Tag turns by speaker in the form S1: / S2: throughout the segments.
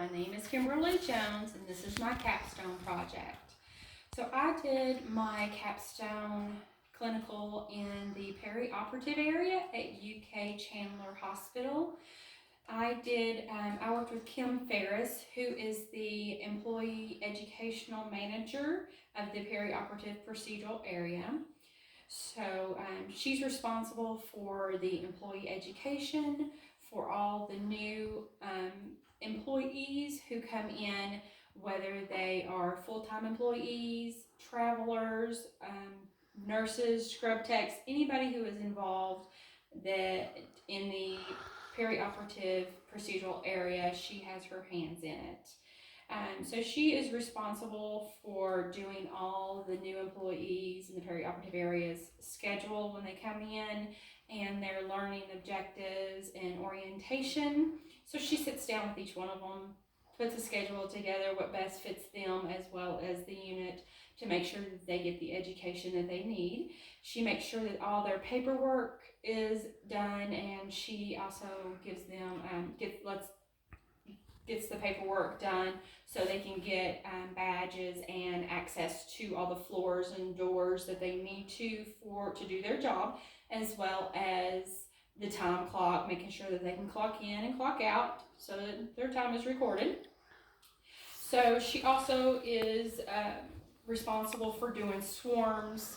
S1: My name is Kimberly Jones, and this is my Capstone project. So I did my Capstone clinical in the perioperative area at UK Chandler Hospital. I worked with Kim Ferris, who is the Employee Educational Manager of the perioperative procedural area. So she's responsible for the employee education for all the new employees who come in, whether they are full-time employees, travelers, nurses, scrub techs, anybody who is involved in the perioperative procedural area, she has her hands in it. So she is responsible for doing all the new employees in the perioperative area's schedule when they come in and their learning objectives and orientation. So she sits down with each one of them, puts a schedule together, what best fits them as well as the unit, to make sure that they get the education that they need. She makes sure that all their paperwork is done, and she also gives them gets the paperwork done so they can get badges and access to all the floors and doors that they need to do their job, as well as the time clock, making sure that they can clock in and clock out so that their time is recorded. So she also is responsible for doing swarms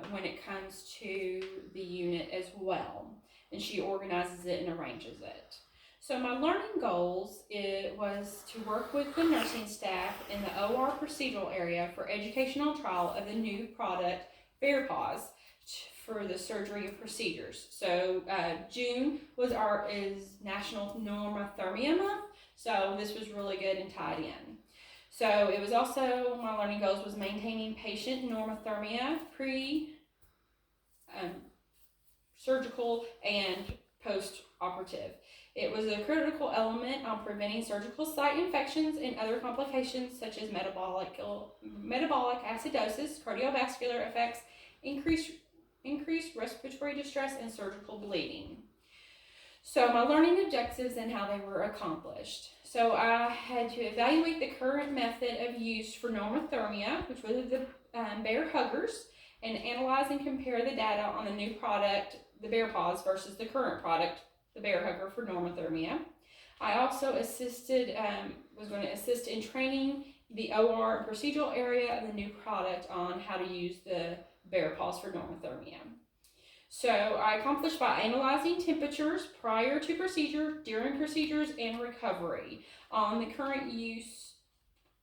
S1: when it comes to the unit as well, and she organizes it and arranges it. So my learning goals was to work with the nursing staff in the OR procedural area for educational trial of the new product, BearPaws, for the surgery and procedures. So June is National Normothermia Month, so this was really good and tied in. So it was also, my learning goals was maintaining patient normothermia surgical and post-operative. It was a critical element on preventing surgical site infections and other complications such as metabolic acidosis, cardiovascular effects, increased respiratory distress, and surgical bleeding. So my learning objectives and how they were accomplished. So I had to evaluate the current method of use for normothermia, which was the bear huggers, and analyze and compare the data on the new product, the BearPaws, versus the current product, the bear hugger, for normothermia. I also was going to assist in training the OR and procedural area of the new product on how to use the BearPaws for normothermia. So I accomplished by analyzing temperatures prior to procedure, during procedures, and recovery on the current use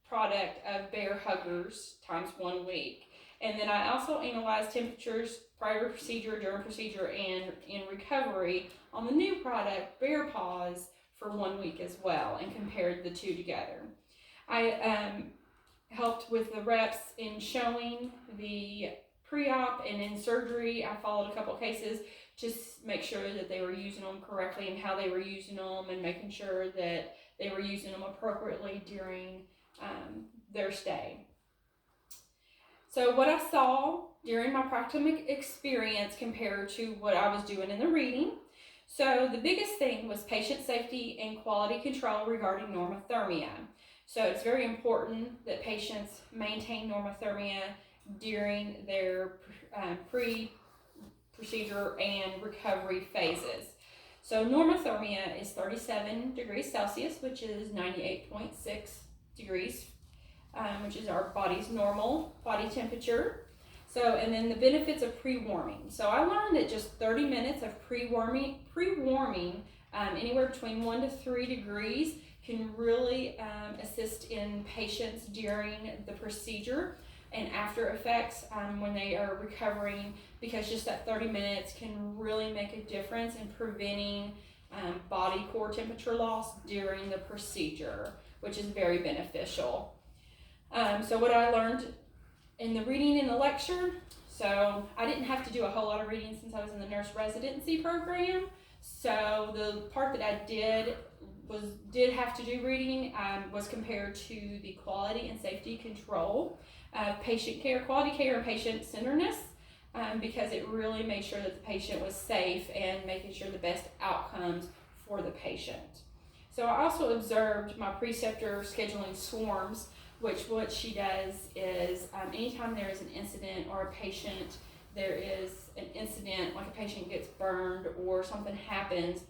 S1: product of bear huggers times 1 week. And then I also analyzed temperatures prior to procedure, during procedure, and in recovery on the new product, BearPaws, for 1 week as well, and compared the two together. I helped with the reps in showing the pre-op, and in surgery I followed a couple cases, just make sure that they were using them correctly and how they were using them, and making sure that they were using them appropriately during their stay. So what I saw during my practical experience compared to what I was doing in the reading. So the biggest thing was patient safety and quality control regarding normothermia. So it's very important that patients maintain normothermia during their pre-procedure and recovery phases. So normothermia is 37 degrees Celsius, which is 98.6 degrees, which is our body's normal body temperature. So, and then the benefits of pre-warming. So I learned that just 30 minutes of pre-warming, anywhere between 1 to 3 degrees, can really assist in patients during the procedure and after effects when they are recovering, because just that 30 minutes can really make a difference in preventing body core temperature loss during the procedure, which is very beneficial. So what I learned in the reading in the lecture, so I didn't have to do a whole lot of reading since I was in the nurse residency program. So the part that I did have to do reading was compared to the quality and safety control of patient care, quality care, and patient centeredness, because it really made sure that the patient was safe and making sure the best outcomes for the patient. So I also observed my preceptor scheduling swarms, which what she does is anytime there is an incident or a patient, there is an incident, like a patient gets burned or something happens,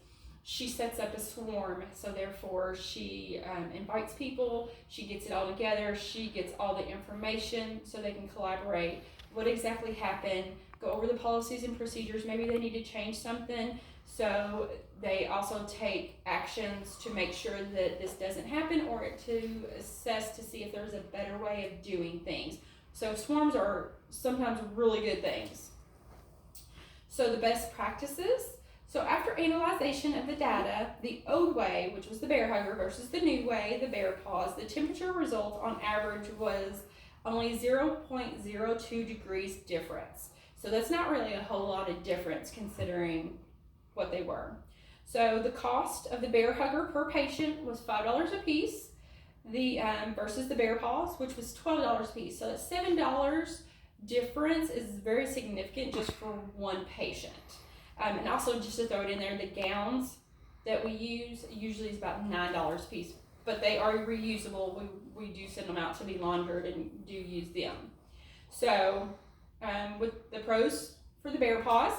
S1: she sets up a swarm. So therefore she invites people, she gets it all together, she gets all the information so they can collaborate. What exactly happened, go over the policies and procedures, maybe they need to change something. So they also take actions to make sure that this doesn't happen or to assess to see if there's a better way of doing things. So swarms are sometimes really good things. So the best practices. So after analyzation of the data, the old way, which was the bear hugger, versus the new way, the bear paws, the temperature result on average was only 0.02 degrees difference. So that's not really a whole lot of difference considering what they were. So the cost of the bear hugger per patient was $5 a piece, versus the bear paws, which was $12 a piece. So that $7 difference is very significant just for one patient. And also, just to throw it in there, the gowns that we use usually is about $9 a piece, but they are reusable. We do send them out to be laundered and do use them. So with the pros for the bear paws,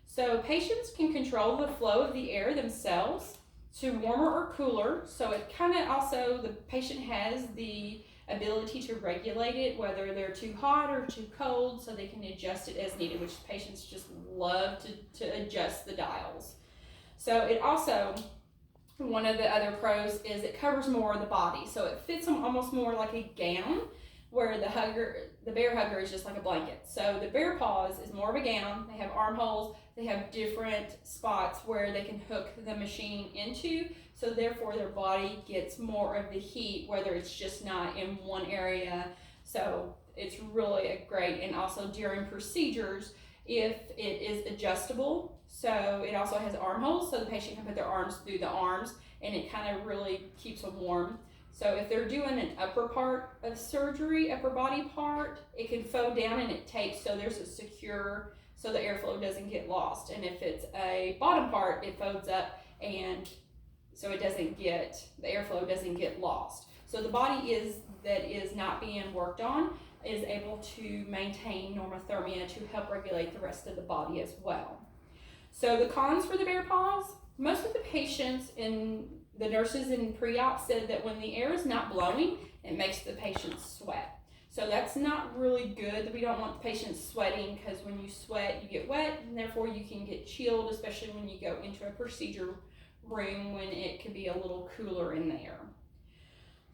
S1: so patients can control the flow of the air themselves to warmer or cooler. So it kind of also, the patient has the ability to regulate it, whether they're too hot or too cold, so they can adjust it as needed, which patients just love to adjust the dials. So it also, one of the other pros is it covers more of the body. So it fits them almost more like a gown, where the bear hugger is just like a blanket. So the bear paws is more of a gown. They have armholes, they have different spots where they can hook the machine into, so therefore their body gets more of the heat, whether it's just not in one area. So it's really a great, and also during procedures, if it is adjustable, so it also has armholes, so the patient can put their arms through the arms, and it kind of really keeps them warm. So if they're doing an upper part of surgery, upper body part, it can fold down and it tapes, so there's a secure, so the airflow doesn't get lost. And if it's a bottom part, it folds up, and so it doesn't get, the airflow doesn't get lost. So the body that is not being worked on is able to maintain normothermia to help regulate the rest of the body as well. So the cons for the bear paws, most of the patients in the nurses in pre-op said that when the air is not blowing, it makes the patient sweat. So that's not really good. We don't want the patients sweating, because when you sweat, you get wet, and therefore you can get chilled, especially when you go into a procedure room when it can be a little cooler in there.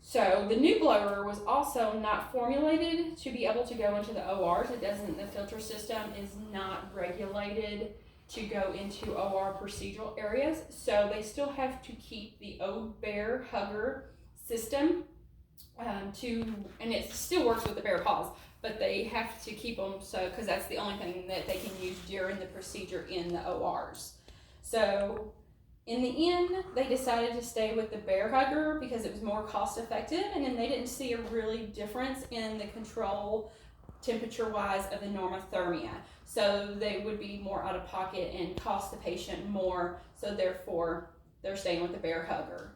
S1: So the new blower was also not formulated to be able to go into the ORs. It doesn't, the filter system is not regulated to go into OR procedural areas. So they still have to keep the old bear hugger system and it still works with the bear paws, but they have to keep them, so because that's the only thing that they can use during the procedure in the ORs. So in the end, they decided to stay with the bear hugger because it was more cost effective, and then they didn't see a really difference in the control temperature wise of the normothermia. So they would be more out of pocket and cost the patient more, so therefore they're staying with the bear hugger.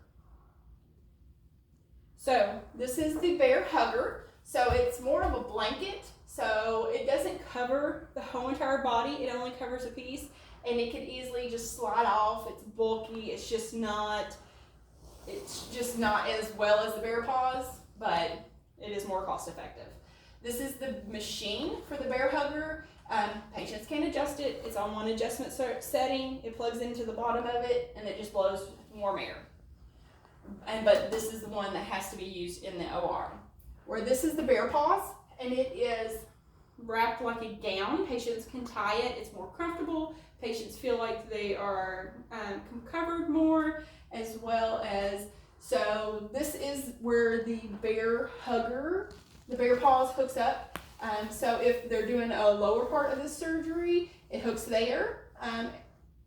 S1: So this is the bear hugger. So it's more of a blanket, so it doesn't cover the whole entire body, it only covers a piece, and it can easily just slide off. It's bulky, it's just not as well as the bear paws, but it is more cost effective. This is the machine for the bear hugger. Patients can adjust it. It's on one adjustment setting. It plugs into the bottom of it, and it just blows warm air. But this is the one that has to be used in the OR. Where this is the bear paws, and it is wrapped like a gown. Patients can tie it. It's more comfortable. Patients feel like they are covered more, as well as, so this is where the bear hugger, the bear paws hooks up. So if they're doing a lower part of the surgery, it hooks there.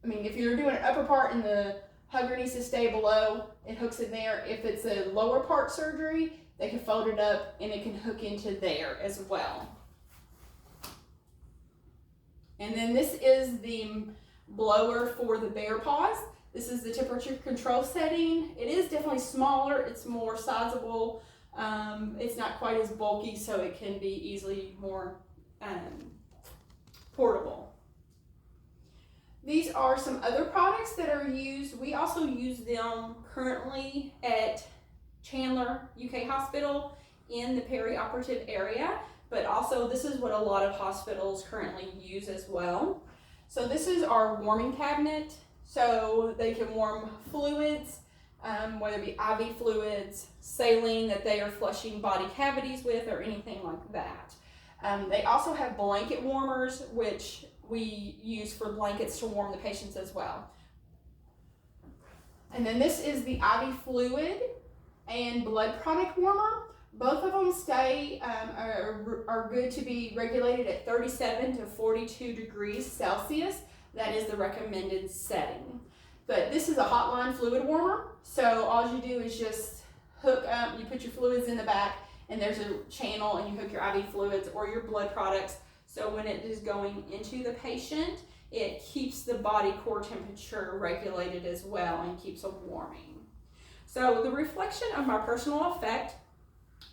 S1: If you're doing an upper part and the hugger needs to stay below, it hooks in there. If it's a lower part surgery, they can fold it up and it can hook into there as well. And then this is the blower for the bear paws. This is the temperature control setting. It is definitely smaller, it's more sizable. It's not quite as bulky, so it can be easily more portable. These are some other products that are used. We also use them currently at Chandler UK Hospital in the perioperative area, but also this is what a lot of hospitals currently use as well. So this is our warming cabinet. So they can warm fluids, whether it be IV fluids, saline that they are flushing body cavities with, or anything like that. They also have blanket warmers, which we use for blankets to warm the patients as well. And then this is the IV fluid and blood product warmer. Both of them are good to be regulated at 37 to 42 degrees Celsius. That is the recommended setting. But this is a hotline fluid warmer. So all you do is just hook up, you put your fluids in the back, and there's a channel, and you hook your IV fluids or your blood products. So when it is going into the patient, it keeps the body core temperature regulated as well and keeps them warming. So the reflection of my personal effect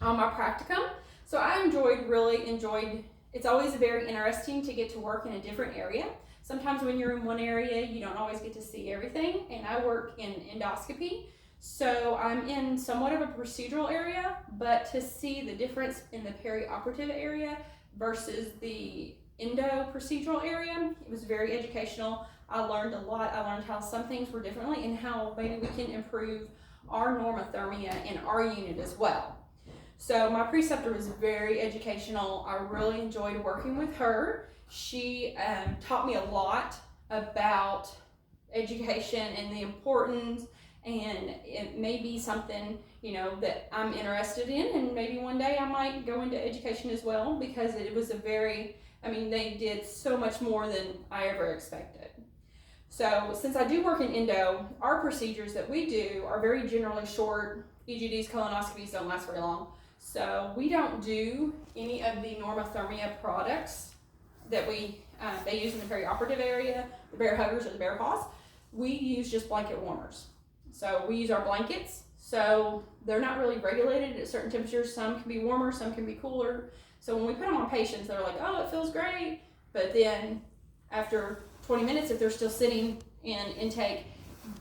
S1: on my practicum. So I really enjoyed, it's always very interesting to get to work in a different area. Sometimes when you're in one area, you don't always get to see everything, and I work in endoscopy. So I'm in somewhat of a procedural area, but to see the difference in the perioperative area versus the endo procedural area, it was very educational. I learned a lot. I learned how some things were differently and how maybe we can improve our normothermia in our unit as well. So my preceptor was very educational. I really enjoyed working with her. She taught me a lot about education and the importance, and it may be something, that I'm interested in, and maybe one day I might go into education as well, because it was they did so much more than I ever expected. So since I do work in endo, our procedures that we do are very generally short. EGDs, colonoscopies don't last very long. So we don't do any of the normothermia products that they use in the perioperative area, the bear huggers or the bear paws. We use just blanket warmers. So we use our blankets. So they're not really regulated at certain temperatures. Some can be warmer, some can be cooler. So when we put them on patients, they're like, oh, it feels great. But then after 20 minutes, if they're still sitting in intake,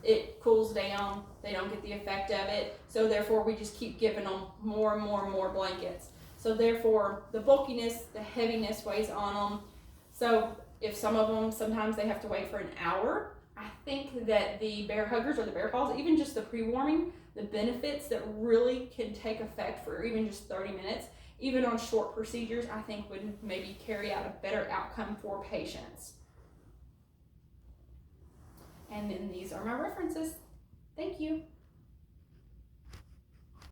S1: it cools down. They don't get the effect of it. So therefore, we just keep giving them more and more and more blankets. So therefore, the bulkiness, the heaviness weighs on them. So if some of them, sometimes they have to wait for an hour. I think that the bear huggers or the bear paws, even just the pre-warming, the benefits that really can take effect for even just 30 minutes, even on short procedures, I think would maybe carry out a better outcome for patients. And then these are my references. Thank you.